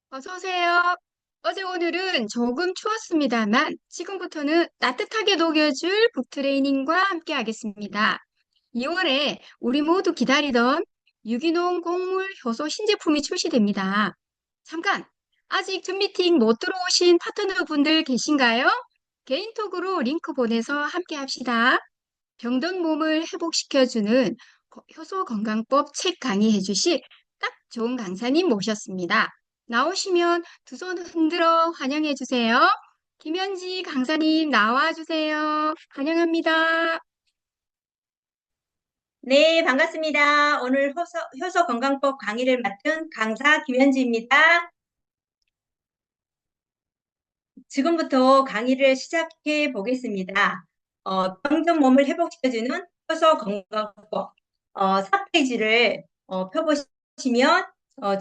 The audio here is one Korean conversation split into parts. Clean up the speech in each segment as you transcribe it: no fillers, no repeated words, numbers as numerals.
어서 오세요. 어제 오늘은 조금 추웠습니다만 지금부터는 따뜻하게 녹여줄 북트레이닝과 함께 하겠습니다. 2월에 우리 모두 기다리던 유기농 곡물 효소 신제품이 출시됩니다. 잠깐, 아직 줌 미팅 못 들어오신 파트너분들 계신가요? 개인톡으로 링크 보내서 함께 합시다. 병든 몸을 회복시켜주는 효소 건강법 책 강의해 주실 딱 좋은 강사님 모셨습니다. 나오시면 두 손 흔들어 환영해 주세요. 김현지 강사님 나와 주세요. 환영합니다. 네, 반갑습니다. 오늘 효소 건강법 강의를 맡은 강사 김현지입니다. 지금부터 강의를 시작해 보겠습니다. 병든 몸을 회복시켜주는 효소 건강법 4페이지를 펴보시면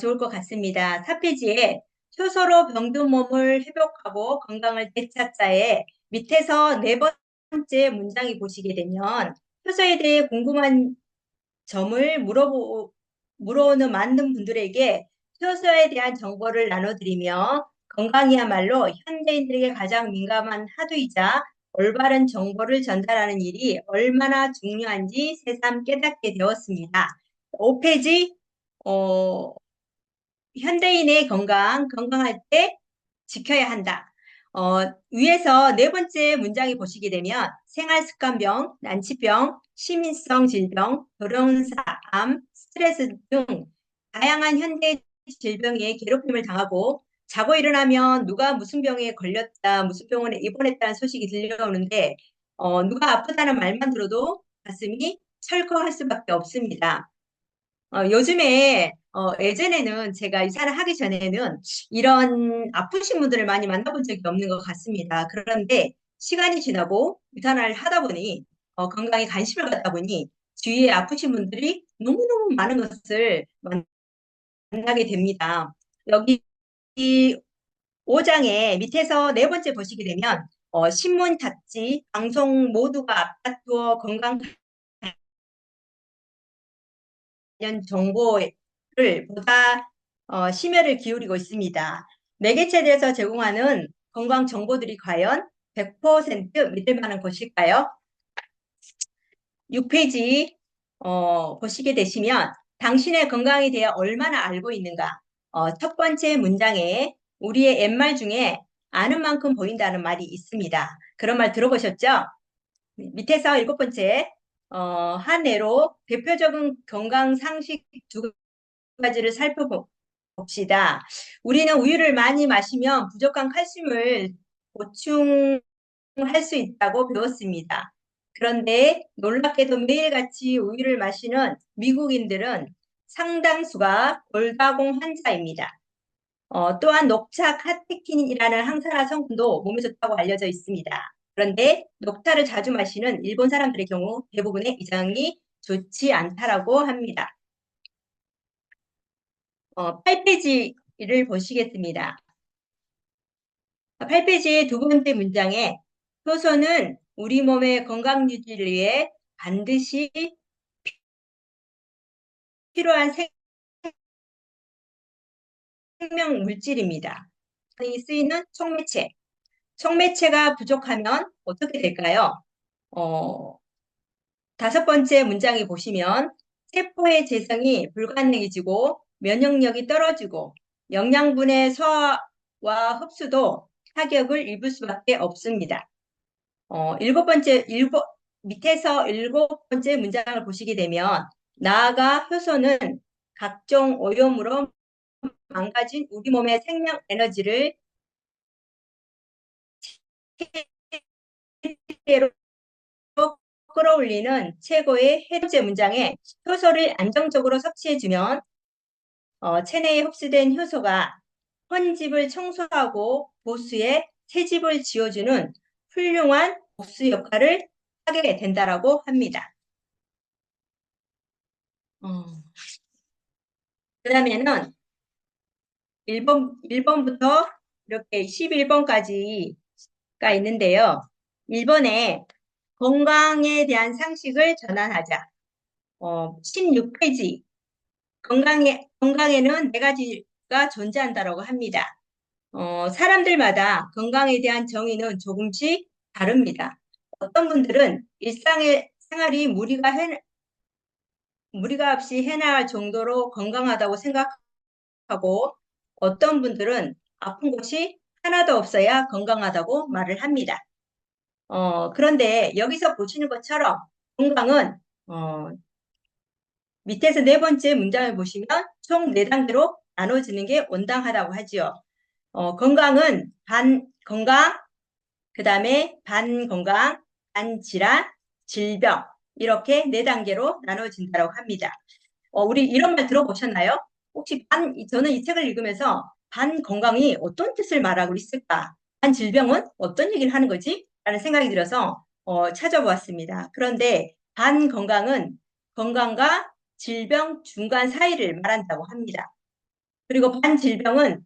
좋을 것 같습니다. 4페이지에 효소로 병든 몸을 회복하고 건강을 되찾자에 밑에서 네 번째 문장이 보시게 되면 효소에 대해 궁금한 점을 물어오는 많은 분들에게 효소에 대한 정보를 나눠드리며 건강이야말로 현대인들에게 가장 민감한 하두이자 올바른 정보를 전달하는 일이 얼마나 중요한지 새삼 깨닫게 되었습니다. 5페이지, 어, 현대인의 건강할 때 지켜야 한다. 위에서 네 번째 문장이 보시게 되면 생활습관병, 난치병, 시민성 질병, 결혼사, 암, 스트레스 등 다양한 현대 질병에 괴롭힘을 당하고 자고 일어나면 누가 무슨 병에 걸렸다, 무슨 병원에 입원했다는 소식이 들려오는데 누가 아프다는 말만 들어도 가슴이 철컥할 수밖에 없습니다. 예전에는 제가 이사를 하기 전에는 이런 아프신 분들을 많이 만나본 적이 없는 것 같습니다. 그런데 시간이 지나고 이사를 하다 보니, 건강에 관심을 갖다 보니, 주위에 아프신 분들이 너무너무 많은 것을 만나게 됩니다. 여기 이 5장의 밑에서 네 번째 보시게 되면, 신문, 잡지, 방송 모두가 앞다투어 건강 관련 정보를 보다 심혈을 기울이고 있습니다. 매개체에서 제공하는 건강 정보들이 과연 100% 믿을 만한 것일까요? 6페이지 보시게 되시면 당신의 건강에 대해 얼마나 알고 있는가? 첫 번째 문장에 우리의 옛말 중에 아는 만큼 보인다는 말이 있습니다. 그런 말 들어보셨죠? 밑에서 일곱 번째 한 예로 대표적인 건강 상식 두 가지를 살펴봅시다. 우리는 우유를 많이 마시면 부족한 칼슘을 보충할 수 있다고 배웠습니다. 그런데 놀랍게도 매일같이 우유를 마시는 미국인들은 상당수가 골다공 환자입니다. 또한 녹차 카테킨이라는 항산화 성분도 몸에 좋다고 알려져 있습니다. 그런데 녹차를 자주 마시는 일본 사람들의 경우 대부분의 이장이 좋지 않다라고 합니다. 8페이지를 보시겠습니다. 8페이지의 두 번째 문장에 효소는 우리 몸의 건강 유지를 위해 반드시 필요한 생명 물질입니다. 이 쓰이는 촉매체. 촉매체가 부족하면 어떻게 될까요? 어, 다섯 번째 문장에 보시면 세포의 재생이 불가능해지고 면역력이 떨어지고 영양분의 소화와 흡수도 타격을 입을 수밖에 없습니다. 밑에서 일곱 번째 문장을 보시게 되면 나아가 효소는 각종 오염으로 망가진 우리 몸의 생명 에너지를 체계로 끌어올리는 최고의 해독제 문장에 효소를 안정적으로 섭취해주면 체내에 흡수된 효소가 헌집을 청소하고 보수에 새집을 지어주는 훌륭한 보수 역할을 하게 된다라고 합니다. 그다음에는 1번부터 이렇게 11번까지가 있는데요. 1번에 건강에 대한 상식을 전환하자. 16페이지. 건강에는 네 가지 정의가 존재한다고 합니다. 사람들마다 건강에 대한 정의는 조금씩 다릅니다. 어떤 분들은 일상의 생활이 무리가 없이 해나갈 정도로 건강하다고 생각하고 어떤 분들은 아픈 것이 하나도 없어야 건강하다고 말을 합니다. 그런데 여기서 보시는 것처럼 건강은 밑에서 네 번째 문장을 보시면 총 네 단계로 나눠지는 게 온당하다고 하지요. 건강은 건강, 그 다음에 반건강, 반질환, 질병 이렇게 네 단계로 나눠진다고 합니다. 우리 이런 말 들어보셨나요? 혹시 저는 이 책을 읽으면서 반건강이 어떤 뜻을 말하고 있을까? 반질병은 어떤 얘기를 하는 거지? 라는 생각이 들어서 찾아보았습니다. 그런데 반건강은 건강과 질병 중간 사이를 말한다고 합니다. 그리고 반질병은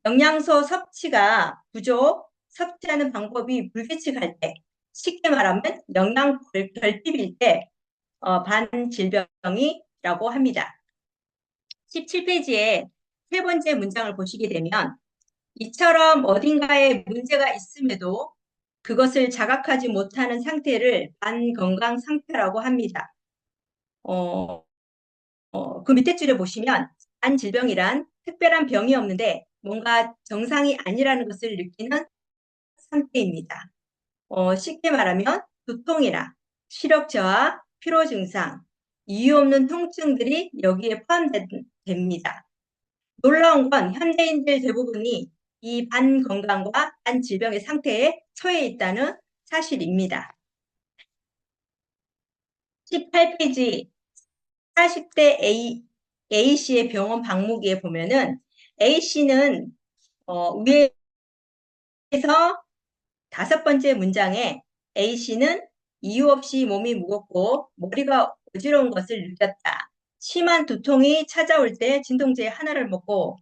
영양소 섭취가 부족, 섭취하는 방법이 불규칙할 때, 쉽게 말하면 영양 결핍일 때 반질병이라고 합니다. 17페이지에 세 번째 문장을 보시게 되면 이처럼 어딘가에 문제가 있음에도 그것을 자각하지 못하는 상태를 반건강 상태라고 합니다. 그 밑에 줄에 보시면 반질병이란 특별한 병이 없는데 뭔가 정상이 아니라는 것을 느끼는 상태입니다. 쉽게 말하면 두통이나 시력 저하, 피로 증상, 이유 없는 통증들이 여기에 포함됩니다. 놀라운 건 현대인들 대부분이 이 반건강과 반질병의 상태에 처해 있다는 사실입니다. 18페이지 40대 A씨의 병원 방문기에 보면은 A씨는 위에서 다섯 번째 문장에 A씨는 이유 없이 몸이 무겁고 머리가 어지러운 것을 느꼈다. 심한 두통이 찾아올 때 진통제 하나를 먹고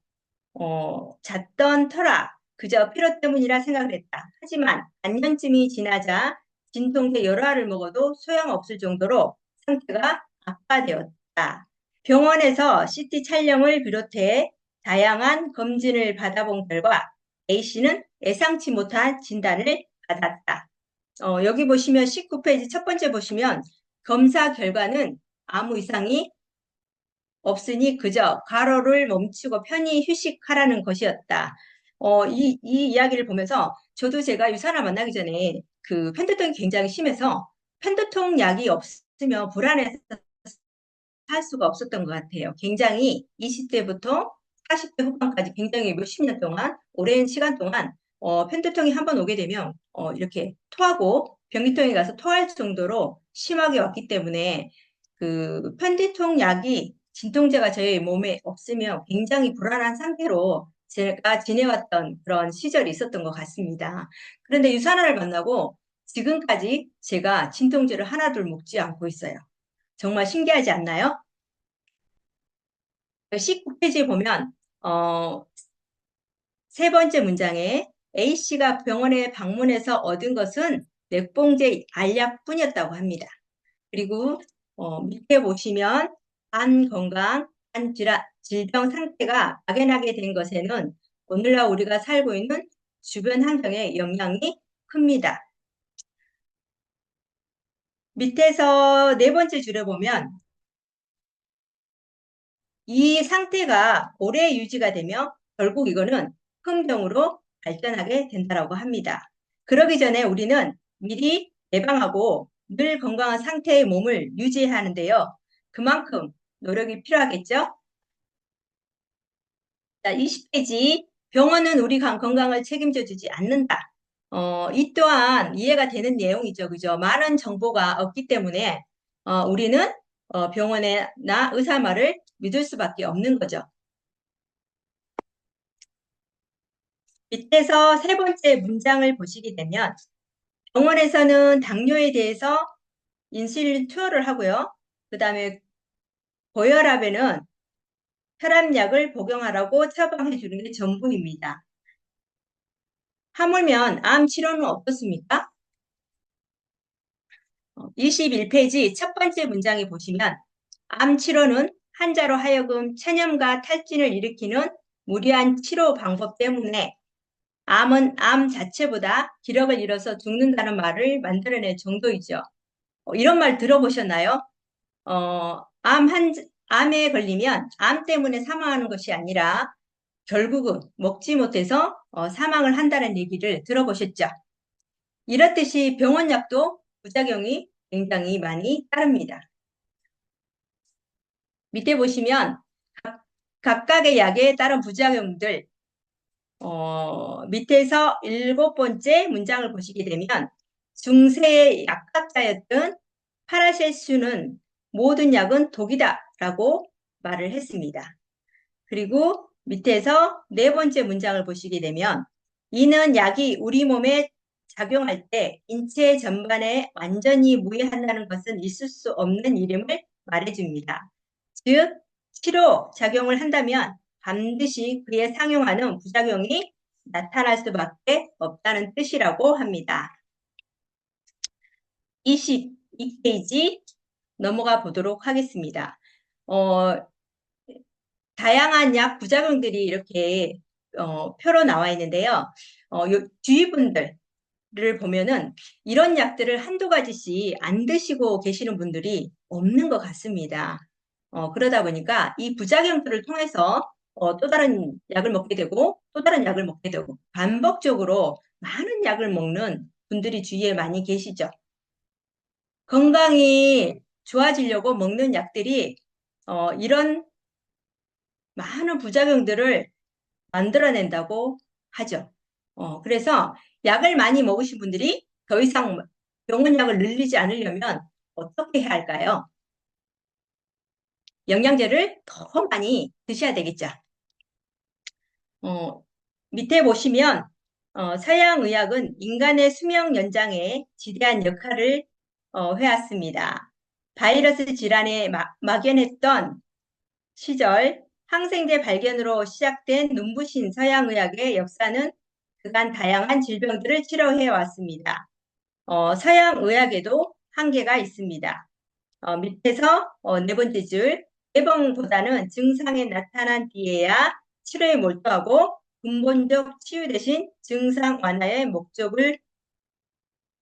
잤던 터라 그저 피로 때문이라 생각을 했다. 하지만 반년쯤이 지나자 진통제 여러 알을 먹어도 소용없을 정도로 상태가 악화되었다. 병원에서 CT 촬영을 비롯해 다양한 검진을 받아본 결과 A씨는 예상치 못한 진단을 받았다. 여기 보시면 19페이지 첫 번째 보시면 검사 결과는 아무 이상이 없으니 그저 과로를 멈추고 편히 휴식하라는 것이었다. 이 이야기를 보면서 저도 제가 유산을 만나기 전에 그 편두통이 굉장히 심해서 편두통 약이 없으면 불안해서 할 수가 없었던 것 같아요. 굉장히 20대부터 40대 후반까지 굉장히 몇십 년 동안, 오랜 시간 동안 편두통이 한번 오게 되면 이렇게 토하고 변기통에 가서 토할 정도로 심하게 왔기 때문에 그 편두통 약이 진통제가 저희 몸에 없으면 굉장히 불안한 상태로 제가 지내왔던 그런 시절이 있었던 것 같습니다. 그런데 유산화를 만나고 지금까지 제가 진통제를 하나둘 먹지 않고 있어요. 정말 신기하지 않나요? 19페이지에 보면 세 번째 문장에 A씨가 병원에 방문해서 얻은 것은 맥봉제 알약뿐이었다고 합니다. 그리고 밑에 보시면 반건강, 질병 상태가 막연하게 된 것에는 오늘날 우리가 살고 있는 주변 환경에 영향이 큽니다. 밑에서 네 번째 줄에 보면 이 상태가 오래 유지가 되며 결국 이거는 큰 병으로 발전하게 된다고 합니다. 그러기 전에 우리는 미리 예방하고 늘 건강한 상태의 몸을 유지하는데요. 그만큼 노력이 필요하겠죠? 자, 20페이지 병원은 우리 건강을 책임져 주지 않는다. 이 또한 이해가 되는 내용이죠. 그죠? 많은 정보가 없기 때문에 우리는 병원이나 의사 말을 믿을 수밖에 없는 거죠. 밑에서 세 번째 문장을 보시게 되면 병원에서는 당뇨에 대해서 인슐린 투여를 하고요. 그 다음에 고혈압에는 혈압약을 복용하라고 처방해 주는 게 전부입니다. 하물며 암 치료는 어떻습니까? 21페이지 첫 번째 문장에 보시면 암 치료는 환자로 하여금 체념과 탈진을 일으키는 무리한 치료 방법 때문에 암은 암 자체보다 기력을 잃어서 죽는다는 말을 만들어낼 정도이죠. 이런 말 들어보셨나요? 암에 걸리면 암 때문에 사망하는 것이 아니라 결국은 먹지 못해서 사망을 한다는 얘기를 들어보셨죠? 이렇듯이 병원약도 부작용이 굉장히 많이 따릅니다. 밑에 보시면 각각의 약에 따른 부작용들, 밑에서 7번째 문장을 보시게 되면 중세의 약학자였던 파라셀수는 모든 약은 독이다 라고 말을 했습니다. 그리고 밑에서 4번째 문장을 보시게 되면 이는 약이 우리 몸에 작용할 때 인체 전반에 완전히 무해한다는 것은 있을 수 없는 이름을 말해줍니다. 즉, 치료 작용을 한다면 반드시 그에 상용하는 부작용이 나타날 수밖에 없다는 뜻이라고 합니다. 22페이지 넘어가 보도록 하겠습니다. 다양한 약 부작용들이 이렇게 표로 나와 있는데요. 주위분들을 보면은 이런 약들을 한두 가지씩 안 드시고 계시는 분들이 없는 것 같습니다. 그러다 보니까 이 부작용들을 통해서 또 다른 약을 먹게 되고 또 다른 약을 먹게 되고 반복적으로 많은 약을 먹는 분들이 주위에 많이 계시죠. 건강이 좋아지려고 먹는 약들이 이런 많은 부작용들을 만들어낸다고 하죠. 그래서 약을 많이 먹으신 분들이 더 이상 병원약을 늘리지 않으려면 어떻게 해야 할까요? 영양제를 더 많이 드셔야 되겠죠. 밑에 보시면 서양의학은 인간의 수명 연장에 지대한 역할을 해왔습니다. 바이러스 질환에 막연했던 시절 항생제 발견으로 시작된 눈부신 서양의학의 역사는 그간 다양한 질병들을 치료해 왔습니다. 서양의학에도 한계가 있습니다. 밑에서 4번째 줄, 예방보다는 증상이 나타난 뒤에야 치료에 몰두하고 근본적 치유 대신 증상 완화에 목적을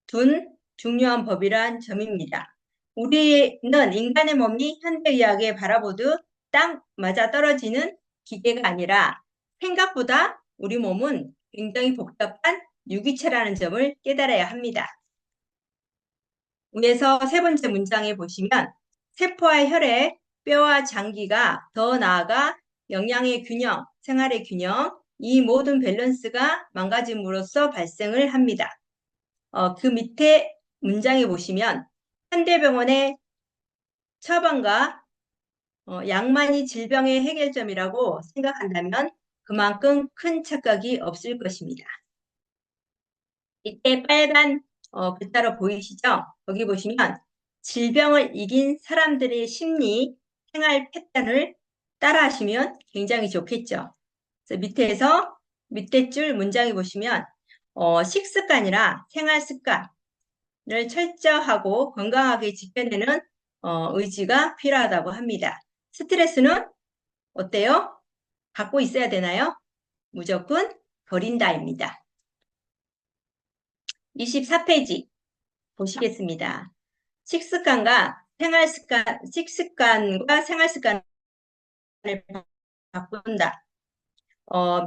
둔 중요한 법이란 점입니다. 우리는 인간의 몸이 현대의학에 바라보듯 딱 맞아 떨어지는 기계가 아니라 생각보다 우리 몸은 굉장히 복잡한 유기체라는 점을 깨달아야 합니다. 위에서 3번째 문장에 보시면 세포와 혈액, 뼈와 장기가 더 나아가 영양의 균형, 생활의 균형, 이 모든 밸런스가 망가짐으로써 발생을 합니다. 그 밑에 문장에 보시면 현대병원의 처방과 약만이 질병의 해결점이라고 생각한다면 그만큼 큰 착각이 없을 것입니다. 이때 빨간 글자로 보이시죠? 여기 보시면 질병을 이긴 사람들의 심리, 생활 패턴을 따라 하시면 굉장히 좋겠죠. 그래서 밑에 줄 문장에 보시면 식습관이나 생활 습관을 철저하고 건강하게 지켜내는 의지가 필요하다고 합니다. 스트레스는 어때요? 갖고 있어야 되나요? 무조건 버린다입니다. 24페이지 보시겠습니다. 식습관과 생활 습관을 바꾼다.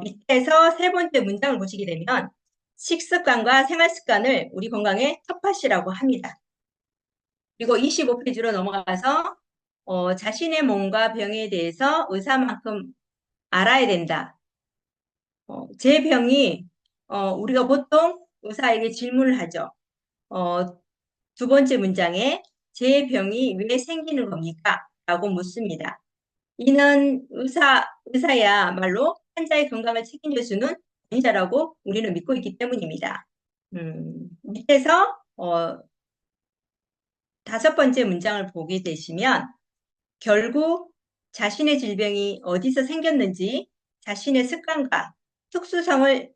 밑에서 3번째 문장을 보시게 되면 식습관과 생활 습관을 우리 건강의 첫팟이라고 합니다. 그리고 25페이지로 넘어가서 자신의 몸과 병에 대해서 의사만큼 알아야 된다. 제 병이 우리가 보통 의사에게 질문을 하죠. 2번째 문장에 제 병이 왜 생기는 겁니까? 라고 묻습니다. 이는 의사야말로 환자의 건강을 책임져 주는 권위자라고 우리는 믿고 있기 때문입니다. 밑에서 5번째 문장을 보게 되시면 결국 자신의 질병이 어디서 생겼는지 자신의 습관과 특수성을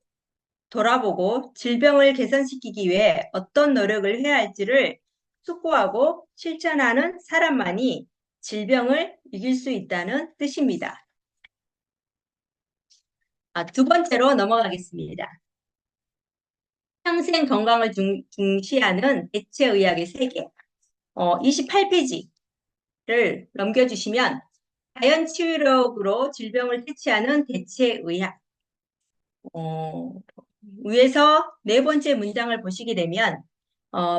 돌아보고 질병을 개선시키기 위해 어떤 노력을 해야 할지를 숙고하고 실천하는 사람만이 질병을 이길 수 있다는 뜻입니다. 두 번째로 넘어가겠습니다. 평생 건강을 중시하는 대체의학의 세계. 28페이지를 넘겨주시면 자연치유력으로 질병을 퇴치하는 대체의학. 위에서 네 번째 문장을 보시게 되면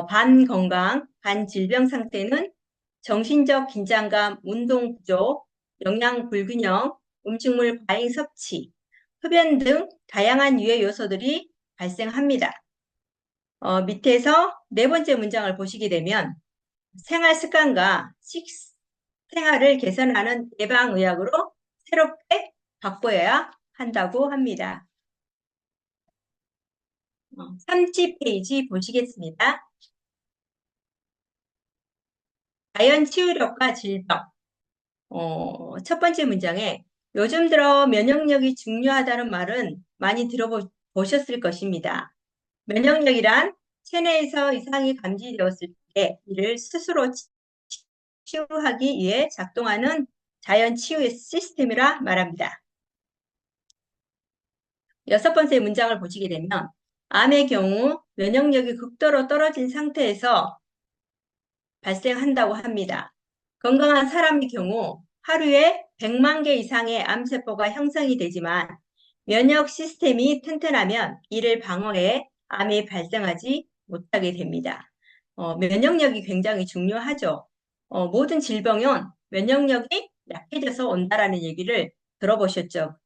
반건강, 반질병 상태는 정신적 긴장감, 운동 부족, 영양 불균형, 음식물 과잉 섭취, 흡연 등 다양한 유해 요소들이 발생합니다. 밑에서 네 번째 문장을 보시게 되면 생활 습관과 식생활을 개선하는 예방의학으로 새롭게 바꿔야 한다고 합니다. 30페이지 보시겠습니다. 자연 치유력과 질병. 첫 번째 문장에 요즘 들어 면역력이 중요하다는 말은 많이 들어보셨을 것입니다. 면역력이란 체내에서 이상이 감지되었을 때 이를 스스로 치유하기 위해 작동하는 자연 치유의 시스템이라 말합니다. 여섯 번째 문장을 보시게 되면 암의 경우 면역력이 극도로 떨어진 상태에서 발생한다고 합니다. 건강한 사람의 경우 하루에 100만 개 이상의 암세포가 형성이 되지만 면역 시스템이 튼튼하면 이를 방어해 암이 발생하지 못하게 됩니다. 면역력이 굉장히 중요하죠. 모든 질병은 면역력이 약해져서 온다라는 얘기를 들어보셨죠?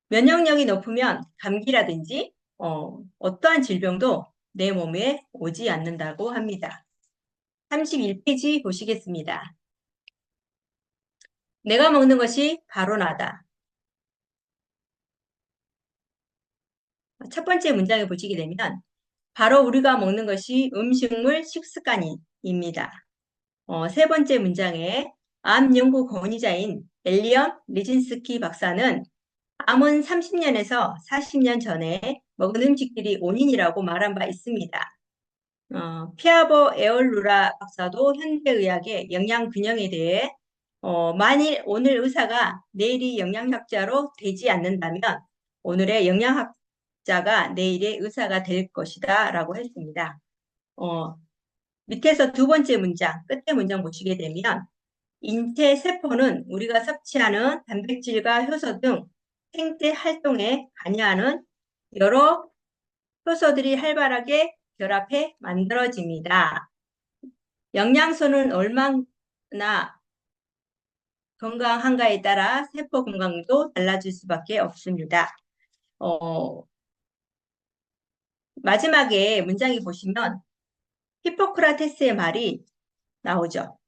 면역력이 높으면 감기라든지 어떠한 질병도 내 몸에 오지 않는다고 합니다. 31페이지 보시겠습니다. 내가 먹는 것이 바로 나다. 첫 번째 문장을 보시게 되면 바로 우리가 먹는 것이 음식물 식습관입니다. 세 번째 문장에 암 연구 권위자인 엘리엄 리진스키 박사는 암은 30년에서 40년 전에 먹은 음식들이 원인이라고 말한 바 있습니다. 피아보 에올루라 박사도 현대의학의 영양균형에 대해 만일 오늘 의사가 내일이 영양학자로 되지 않는다면 오늘의 영양학자가 내일의 의사가 될 것이다 라고 했습니다. 밑에서 두 번째 문장, 끝에 문장 보시게 되면 인체 세포는 우리가 섭취하는 단백질과 효소 등 생체 활동에 관여하는 여러 효소들이 활발하게 결합해 만들어집니다. 영양소는 얼마나 건강한가에 따라 세포 건강도 달라질 수밖에 없습니다. 마지막에 문장에 보시면 히포크라테스의 말이 나오죠.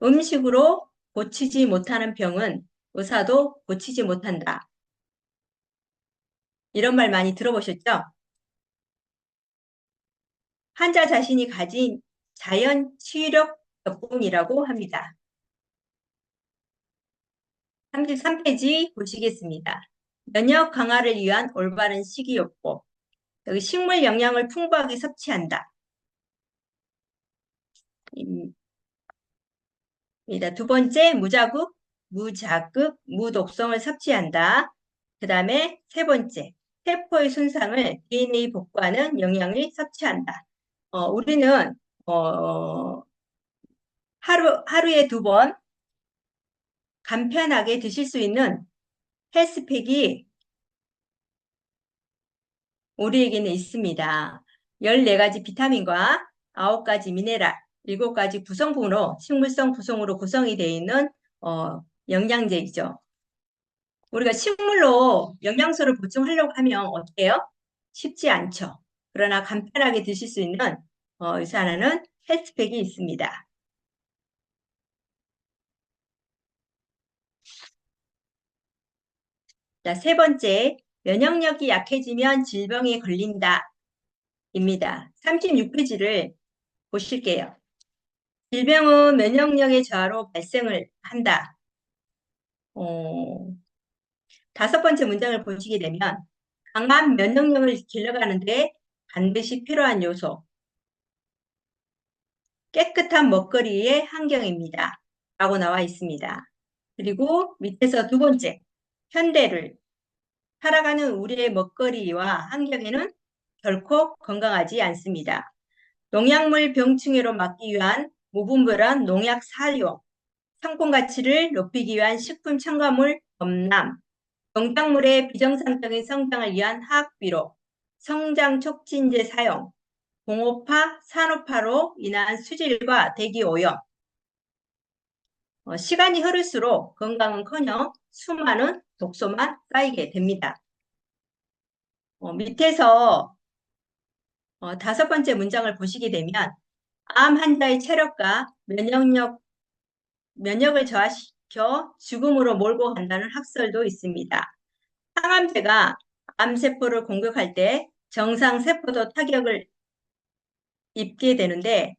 음식으로 고치지 못하는 병은 의사도 고치지 못한다. 이런 말 많이 들어보셨죠? 환자 자신이 가진 자연 치유력 덕분이라고 합니다. 33페이지 보시겠습니다. 면역 강화를 위한 올바른 식이요법. 여기 식물 영양을 풍부하게 섭취한다. 두 번째, 무자극, 무독성을 섭취한다. 그 다음에 세 번째, 세포의 손상을 DNA 복구하는 영양을 섭취한다. 우리는 하루에 2번 간편하게 드실 수 있는 헬스팩이 우리에게는 있습니다. 14가지 비타민과 9가지 미네랄, 7가지 구성분으로 식물성 구성으로 구성이 되어 있는 영양제이죠. 우리가 식물로 영양소를 보충하려고 하면 어때요? 쉽지 않죠. 그러나 간편하게 드실 수 있는 하나는 헬스팩이 있습니다. 자, 세 번째, 면역력이 약해지면 질병에 걸린다. 입니다. 36페이지를 보실게요. 질병은 면역력의 저하로 발생을 한다. 다섯 번째 문장을 보시게 되면 강한 면역력을 길러가는데 반드시 필요한 요소. 깨끗한 먹거리의 환경입니다. 라고 나와 있습니다. 그리고 밑에서 두 번째, 살아가는 우리의 먹거리와 환경에는 결코 건강하지 않습니다. 농약물 병충해로 막기 위한 무분별한 농약 사용, 상품 가치를 높이기 위한 식품 첨가물 범람, 농작물의 비정상적인 성장을 위한 화학 비료, 성장 촉진제 사용, 공업화, 산업화로 인한 수질과 대기 오염, 시간이 흐를수록 건강은커녕 수많은 독소만 쌓이게 됩니다. 밑에서 5번째 문장을 보시게 되면 암 환자의 체력과 면역을 저하시켜 죽음으로 몰고 간다는 학설도 있습니다. 항암제가 암세포를 공격할 때 정상세포도 타격을 입게 되는데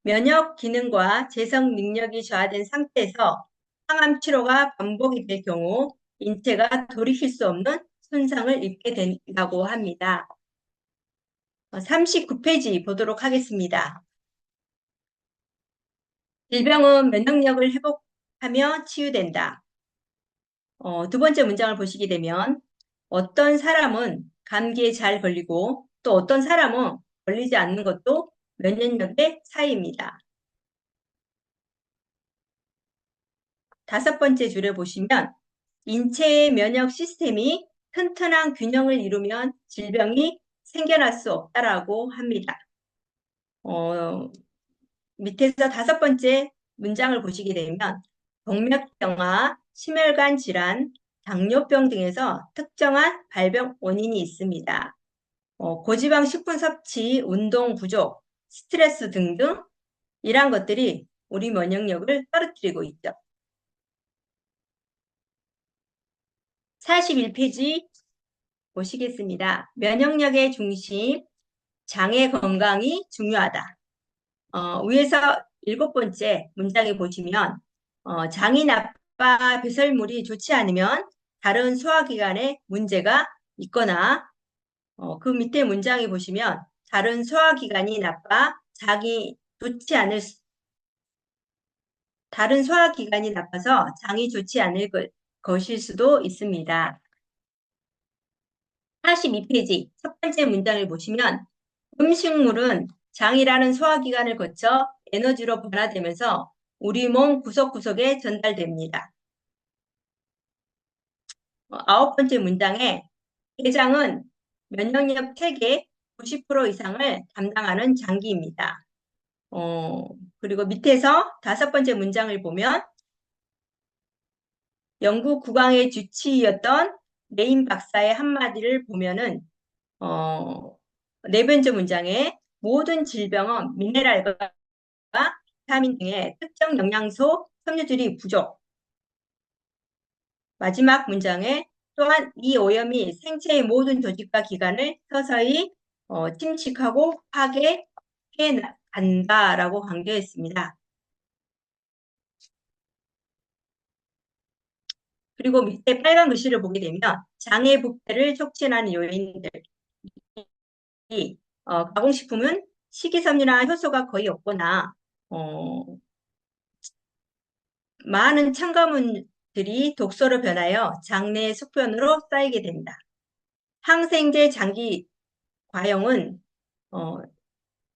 면역 기능과 재성 능력이 저하된 상태에서 항암 치료가 반복이 될 경우 인체가 돌이킬 수 없는 손상을 입게 된다고 합니다. 39페이지 보도록 하겠습니다. 질병은 면역력을 회복하며 치유된다. 두 번째 문장을 보시게 되면 어떤 사람은 감기에 잘 걸리고 또 어떤 사람은 걸리지 않는 것도 면역력의 차이입니다. 5번째 줄에 보시면 인체의 면역 시스템이 튼튼한 균형을 이루면 질병이 생겨날 수 없다라고 합니다. 밑에서 5번째 문장을 보시게 되면 동맥경화, 심혈관 질환, 당뇨병 등에서 특정한 발병 원인이 있습니다. 고지방 식품 섭취, 운동 부족, 스트레스 등등 이러한 것들이 우리 면역력을 떨어뜨리고 있죠. 41페이지 보시겠습니다. 면역력의 중심, 장의 건강이 중요하다. 위에서 7번째 문장에 보시면 장이 나빠 배설물이 좋지 않으면 다른 소화기관에 문제가 있거나 그 밑에 문장에 보시면 다른 소화기관이 나빠 다른 소화기관이 나빠서 장이 좋지 않을 것일 수도 있습니다. 42페이지 첫 번째 문장을 보시면 음식물은 장이라는 소화기관을 거쳐 에너지로 변화되면서 우리 몸 구석구석에 전달됩니다. 9번째 문장에 췌장은 면역력 체계 90% 이상을 담당하는 장기입니다. 그리고 밑에서 5번째 문장을 보면 영국 국왕의 주치의였던 레인 박사의 한마디를 보면은 4번째 문장에 모든 질병은 미네랄과 비타민 등의 특정 영양소, 섬유질이 부족. 마지막 문장에 또한 이 오염이 생체의 모든 조직과 기관을 서서히 침식하고 파괴해 간다라고 강조했습니다. 그리고 밑에 빨간 글씨를 보게 되면 장의 부패를 촉진하는 요인들이 가공식품은 식이섬유나 효소가 거의 없거나 많은 첨가물들이 독소로 변하여 장내 속변으로 쌓이게 된다. 항생제 장기 과용은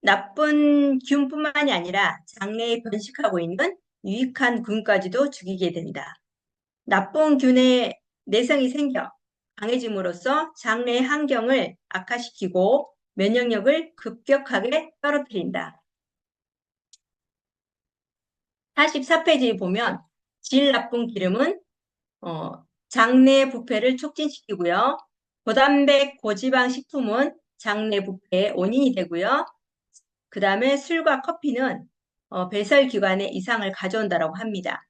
나쁜 균뿐만이 아니라 장내에 번식하고 있는 유익한 균까지도 죽이게 된다. 나쁜 균의 내성이 생겨 강해짐으로써 장내 환경을 악화시키고 면역력을 급격하게 떨어뜨린다. 44페이지 보면 질 나쁜 기름은 장내 부패를 촉진시키고요. 고단백, 고지방 식품은 장내 부패의 원인이 되고요. 그 다음에 술과 커피는 배설기관에 이상을 가져온다고 합니다.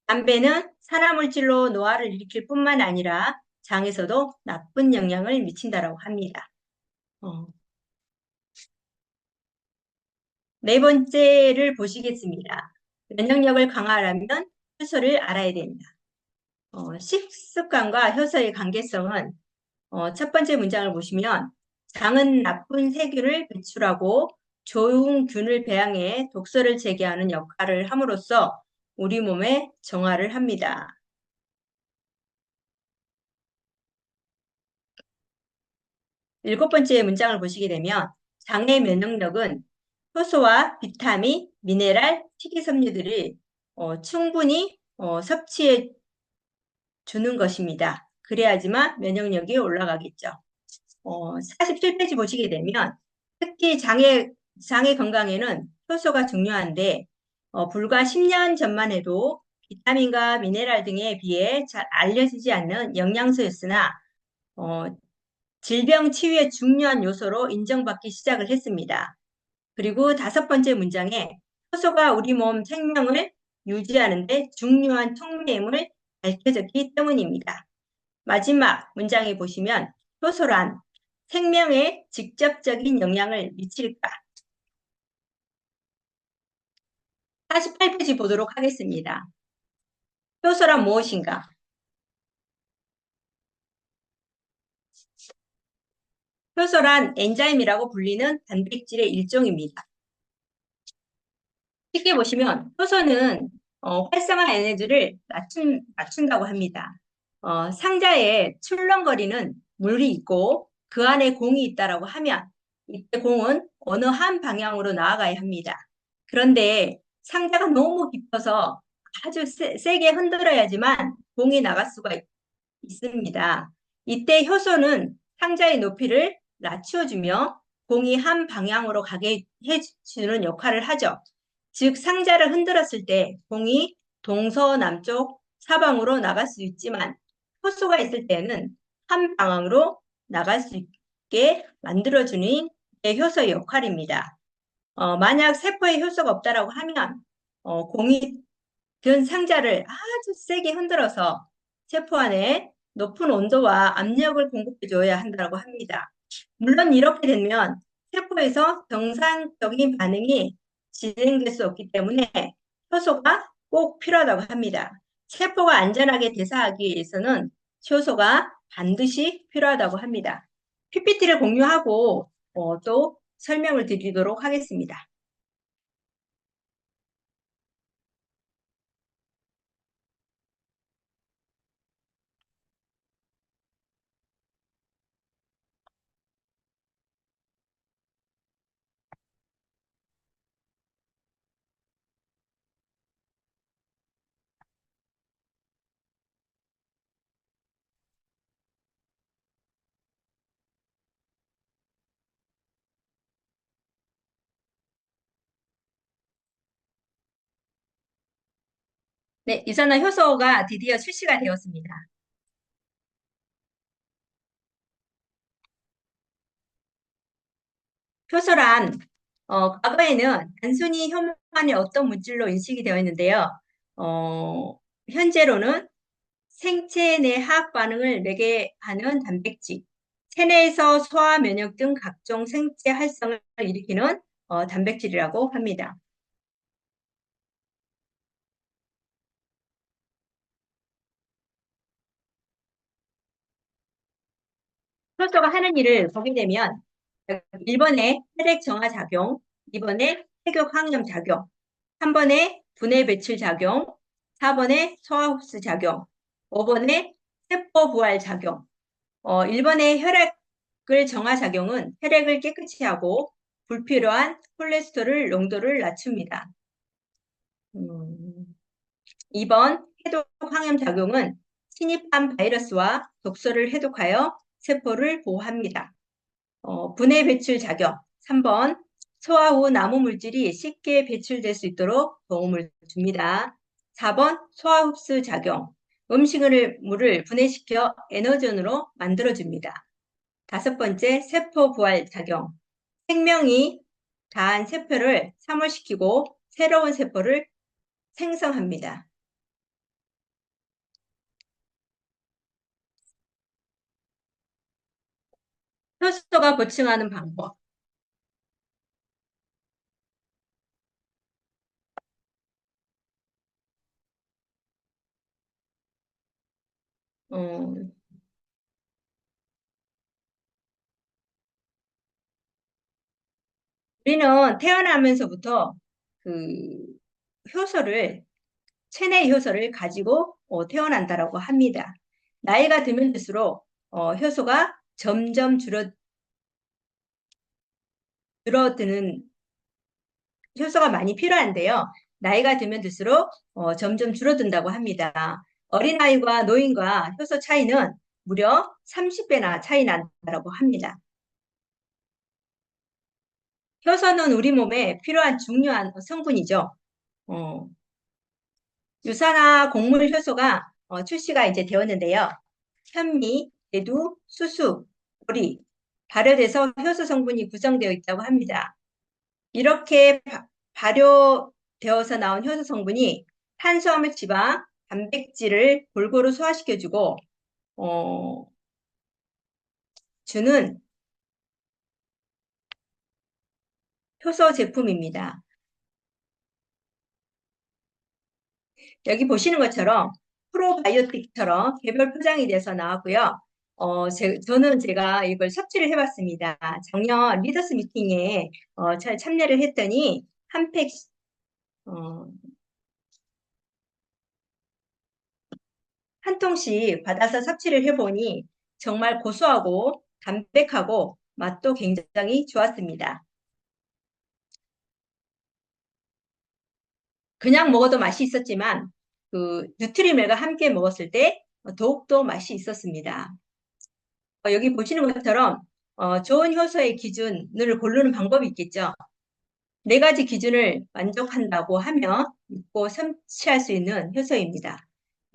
담배는 산화물질로 노화를 일으킬 뿐만 아니라 장에서도 나쁜 영향을 미친다고 합니다. 4번째를 보시겠습니다. 면역력을 강화하려면 효소를 알아야 됩니다. 식습관과 효소의 관계성은 첫 번째 문장을 보시면 장은 나쁜 세균을 배출하고 좋은 균을 배양해 독소를 제거하는 역할을 함으로써 우리 몸의 정화를 합니다. 일곱 번째 문장을 보시게 되면 장의 면역력은 효소와 비타민, 미네랄, 식이섬유들을 충분히 섭취해 주는 것입니다. 그래야지만 면역력이 올라가겠죠. 47페이지 보시게 되면 특히 장의 건강에는 효소가 중요한데 불과 10년 전만 해도 비타민과 미네랄 등에 비해 잘 알려지지 않는 영양소였으나 어, 질병 치유에 중요한 요소로 인정받기 시작을 했습니다. 그리고 다섯 번째 문장에 효소가 우리 몸 생명을 유지하는 데 중요한 촉매임을 밝혀졌기 때문입니다. 마지막 문장에 보시면 효소란 생명에 직접적인 영향을 미칠까? 48페이지 보도록 하겠습니다. 효소란 무엇인가? 효소란 엔자임이라고 불리는 단백질의 일종입니다. 쉽게 보시면 효소는 활성화 에너지를 낮춘다고 합니다. 상자에 출렁거리는 물이 있고 그 안에 공이 있다라고 하면 이때 공은 어느 한 방향으로 나아가야 합니다. 그런데 상자가 너무 깊어서 아주 세게 흔들어야지만 공이 나갈 수가 있습니다. 이때 효소는 상자의 높이를 낮추어주며 공이 한 방향으로 가게 해주는 역할을 하죠. 즉 상자를 흔들었을 때 공이 동서남쪽 사방으로 나갈 수 있지만 효소가 있을 때는 한 방향으로 나갈 수 있게 만들어주는 게 효소의 역할입니다. 만약 세포에 효소가 없다라고 하면 공이 든 상자를 아주 세게 흔들어서 세포 안에 높은 온도와 압력을 공급해 줘야 한다고 합니다. 물론 이렇게 되면 세포에서 정상적인 반응이 진행될 수 없기 때문에 효소가 꼭 필요하다고 합니다. 세포가 안전하게 대사하기 위해서는 효소가 반드시 필요하다고 합니다. PPT를 공유하고 또 설명을 드리도록 하겠습니다. 네, 유산화 효소가 드디어 출시가 되었습니다. 효소란 과거에는 단순히 혈관의 어떤 물질로 인식이 되어 있는데요. 어, 현재로는 생체 내 화학 반응을 매개하는 단백질, 체내에서 소화 면역 등 각종 생체 활성을 일으키는 단백질이라고 합니다. 효소가 하는 일을 보게 되면 1번에 혈액 정화 작용, 2번에 해독 항염 작용, 3번에 분해 배출 작용, 4번에 소화 흡수 작용, 5번에 세포 부활 작용. 1번의 혈액을 정화 작용은 혈액을 깨끗이 하고 불필요한 콜레스테롤 농도를 낮춥니다. 2번 해독 항염 작용은 침입한 바이러스와 독소를 해독하여 세포를 보호합니다. 분해 배출 작용 3번 소화 후 남은 물질이 쉽게 배출될 수 있도록 도움을 줍니다. 4번 소화 흡수 작용 물을 분해시켜 에너전으로 만들어줍니다. 다섯 번째 세포 부활 작용 생명이 다한 세포를 사멸시키고 새로운 세포를 생성합니다. 효소가 보충하는 방법 어, 우리는 태어나면서부터 그 효소를 체내 효소를 가지고 태어난다라고 합니다. 나이가 들면 들수록 효소가 점점 줄어드는 효소가 많이 필요한데요. 나이가 들면 들수록 점점 줄어든다고 합니다. 어린아이와 노인과 효소 차이는 무려 30배나 차이 난다고 합니다. 효소는 우리 몸에 필요한 중요한 성분이죠. 어, 유산화 곡물 효소가 출시가 이제 되었는데요. 현미, 대두, 수수, 보리, 발효돼서 효소 성분이 구성되어 있다고 합니다. 이렇게 발효되어서 나온 효소 성분이 탄수화물, 지방, 단백질을 골고루 소화시켜주고 어, 주는 효소 제품입니다. 여기 보시는 것처럼 프로바이오틱처럼 개별 포장이 돼서 나왔고요. 저는 제가 이걸 섭취를 해봤습니다. 작년 리더스 미팅에 잘 참여를 했더니 한 팩, 어, 한 통씩 받아서 섭취를 해보니 정말 고소하고 담백하고 맛도 굉장히 좋았습니다. 그냥 먹어도 맛이 있었지만 그 뉴트리멜과 함께 먹었을 때 더욱더 맛이 있었습니다. 여기 보시는 것처럼 좋은 효소의 기준을 고르는 방법이 있겠죠. 네 가지 기준을 만족한다고 하면 믿고 섭취할 수 있는 효소입니다.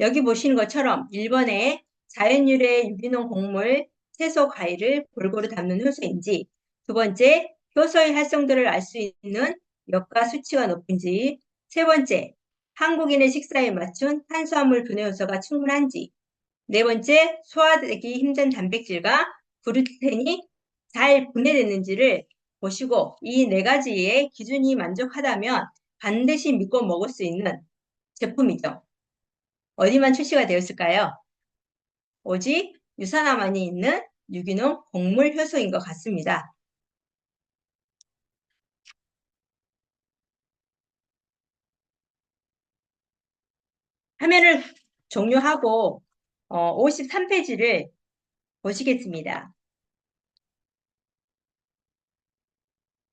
여기 보시는 것처럼 1번에 자연유래 유기농 곡물, 채소, 과일을 골고루 담는 효소인지, 두 번째, 효소의 활성도를 알 수 있는 역과 수치가 높은지, 세 번째, 한국인의 식사에 맞춘 탄수화물 분해 효소가 충분한지, 네 번째, 소화되기 힘든 단백질과 글루텐이 잘 분해됐는지를 보시고 이 네 가지의 기준이 만족하다면 반드시 믿고 먹을 수 있는 제품이죠. 어디만 출시가 되었을까요? 오직 유산화만이 있는 유기농 곡물 효소인 것 같습니다. 화면을 종료하고 53페이지를 보시겠습니다.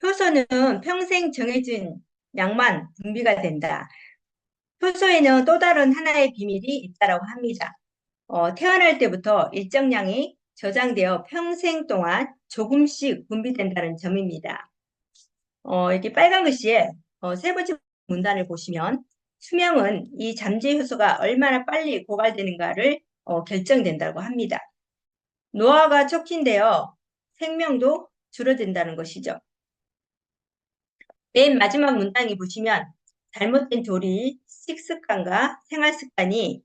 효소는 평생 정해진 양만 분비가 된다. 효소에는 또 다른 하나의 비밀이 있다고 합니다. 태어날 때부터 일정량이 저장되어 평생 동안 조금씩 분비된다는 점입니다. 이렇게 빨간 글씨에 세 번째 문단을 보시면 수명은 이 잠재 효소가 얼마나 빨리 고갈되는가를 결정된다고 합니다. 노화가 촉진되어 생명도 줄어든다는 것이죠. 맨 마지막 문단이 보시면 잘못된 조리, 식습관과 생활 습관이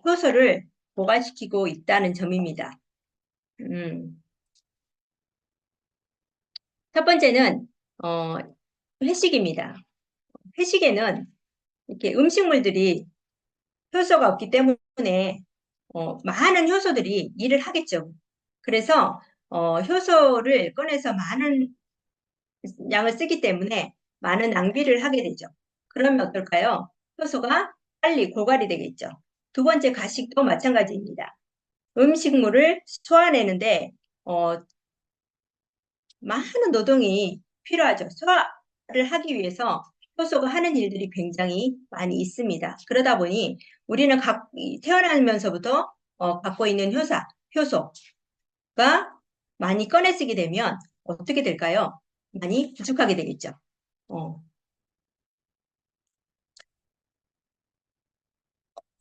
효소를 고갈시키고 있다는 점입니다. 첫 번째는 회식입니다. 회식에는 이렇게 음식물들이 효소가 없기 때문에 많은 효소들이 일을 하겠죠. 그래서 효소를 꺼내서 많은 양을 쓰기 때문에 많은 낭비를 하게 되죠. 그러면 어떨까요? 효소가 빨리 고갈이 되겠죠. 두 번째 가식도 마찬가지입니다. 음식물을 소화내는데 많은 노동이 필요하죠. 소화를 하기 위해서 효소가 하는 일들이 굉장히 많이 있습니다. 그러다 보니 우리는 태어나면서부터 갖고 있는 효소가 많이 꺼내 쓰게 되면 어떻게 될까요? 많이 부족하게 되겠죠.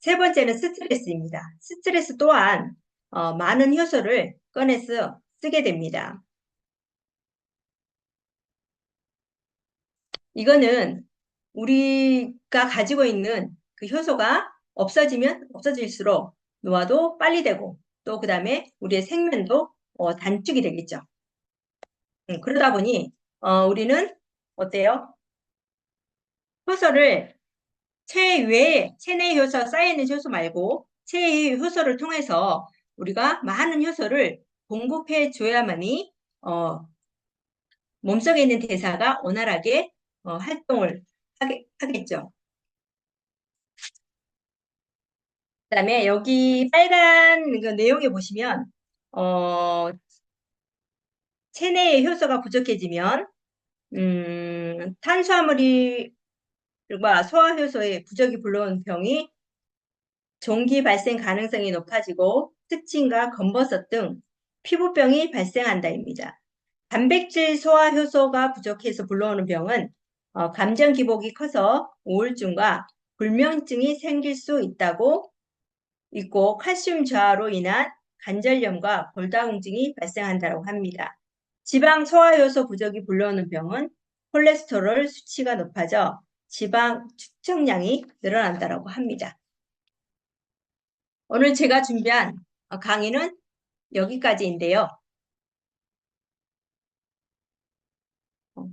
세 번째는 스트레스입니다. 스트레스 또한 많은 효소를 꺼내서 쓰게 됩니다. 이거는 우리가 가지고 있는 그 효소가 없어지면 없어질수록 노화도 빨리 되고 또 그 다음에 우리의 생면도 단축이 되겠죠. 그러다 보니 우리는 어때요? 효소를 체내 효소, 쌓여있는 효소 말고 체외 효소를 통해서 우리가 많은 효소를 공급해 줘야만이 몸속에 있는 대사가 원활하게 활동을 하겠죠. 그다음에 여기 빨간 그 내용에 보시면 체내의 효소가 부족해지면 탄수화물과 소화효소의 부족이 불러온 병이 종기 발생 가능성이 높아지고 특징과 검버섯 등 피부병이 발생한다입니다. 단백질 소화효소가 부족해서 불러오는 병은 감정 기복이 커서 우울증과 불면증이 생길 수 있고 칼슘 저하로 인한 관절염과 골다공증이 발생한다고 합니다. 지방 소화효소 부족이 불러오는 병은 콜레스테롤 수치가 높아져 지방 축적량이 늘어난다고 합니다. 오늘 제가 준비한 강의는 여기까지인데요. 어,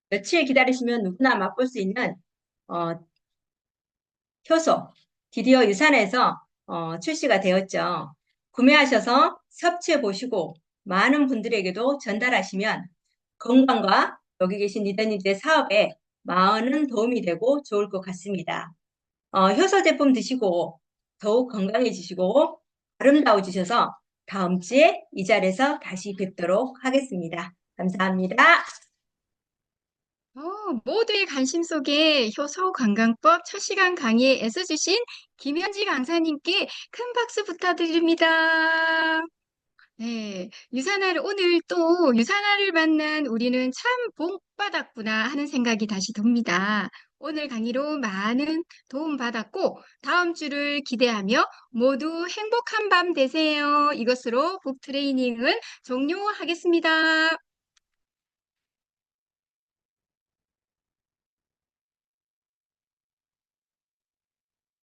며칠 기다리시면 누구나 맛볼 수 있는 어, 효소, 드디어 유산에서 출시가 되었죠. 구매하셔서 섭취해 보시고 많은 분들에게도 전달하시면 건강과 여기 계신 리더님들의 사업에 많은 도움이 되고 좋을 것 같습니다. 효소 제품 드시고 더욱 건강해지시고 아름다워지셔서 다음 주에 이 자리에서 다시 뵙도록 하겠습니다. 감사합니다. 모두의 관심 속에 효소 관광법 첫 시간 강의에 애써주신 김현지 강사님께 큰 박수 부탁드립니다. 네, 오늘 또 유산화를 만난 우리는 참 복 받았구나 하는 생각이 다시 듭니다. 오늘 강의로 많은 도움 받았고, 다음 주를 기대하며 모두 행복한 밤 되세요. 이것으로 북 트레이닝은 종료하겠습니다.